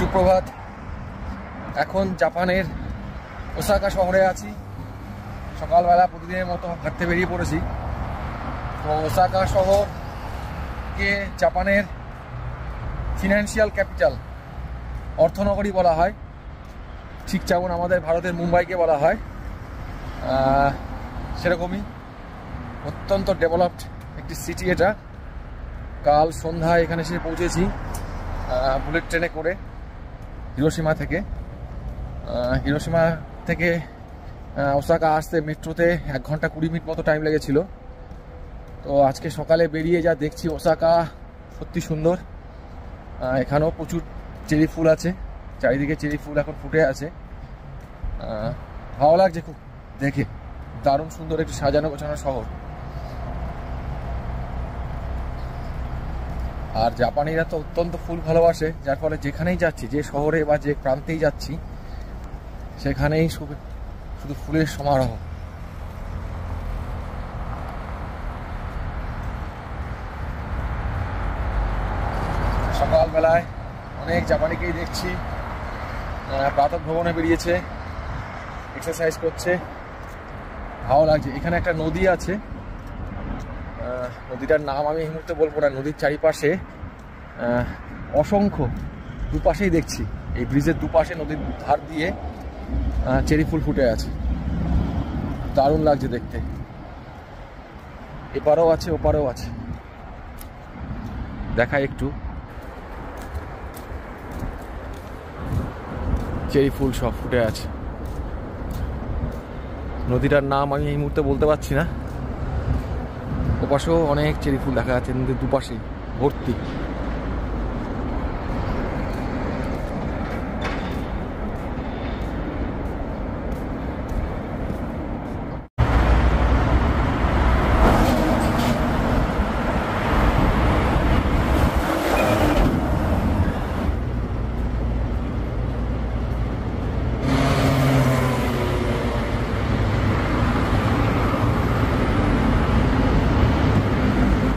সুপ্রভাত। এখন জাপানের ওসাকা শহরে আছি। সকালবেলা প্রতিদিনের মতো হাঁটতে বেরিয়ে পড়েছি। তো ওসাকা শহরকে জাপানের ফিনান্সিয়াল ক্যাপিটাল, অর্থনগরী বলা হয়, ঠিক যেমন আমাদের ভারতের মুম্বাইকে বলা হয়, সেরকমই অত্যন্ত ডেভেলপড একটি সিটি এটা। কাল সন্ধ্যায় এখানে এসে পৌঁছেছি বুলেট ট্রেনে করে হিরোশিমা থেকে ওসাকা আসতে মেট্রোতে 1 ঘন্টা 20 মিনিট মতো টাইম লেগেছিল। তো আজকে সকালে বেরিয়ে যা দেখছি, ওসাকা সত্যি সুন্দর। এখানেও প্রচুর চেরি ফুল আছে, চারিদিকে চেরি ফুল এখন ফুটে আছে। ভালো লাগছে খুব দেখে, দারুণ সুন্দর একটি সাজানো গোছানো শহর। আর জাপানিরা তো অত্যন্ত ফুল ভালোবাসে, যার ফলে যেখানেই যাচ্ছি, যে শহরে বা যে প্রান্তেই যাচ্ছি, সেখানেই শুধু ফুলের সমারোহ। সকালবেলায় অনেক জাপানিকেই দেখছি প্রাতঃভ্রমণে বেরিয়েছে, এক্সারসাইজ করছে, ভালো লাগছে। এখানে একটা নদী আছে, নদীটার নাম আমি এই মুহূর্তে বলবো না। নদীর চারিপাশে অসংখ্য, দুপাশেই দেখছি, এই ব্রিজের দুপাশে নদীর ধার দিয়ে চেরি ফুল ফুটে আছে, দারুণ লাগছে দেখতে। এপারেও আছে, ওপারেও আছে, দেখাই একটু। চেরি ফুল সব ফুটে আছে। নদীটার নাম আমি এই মুহূর্তে বলতে পারছি না। ওপাশেও অনেক চেরি ফুল দেখা যাচ্ছে, নদীর দুপাশেই ভর্তি।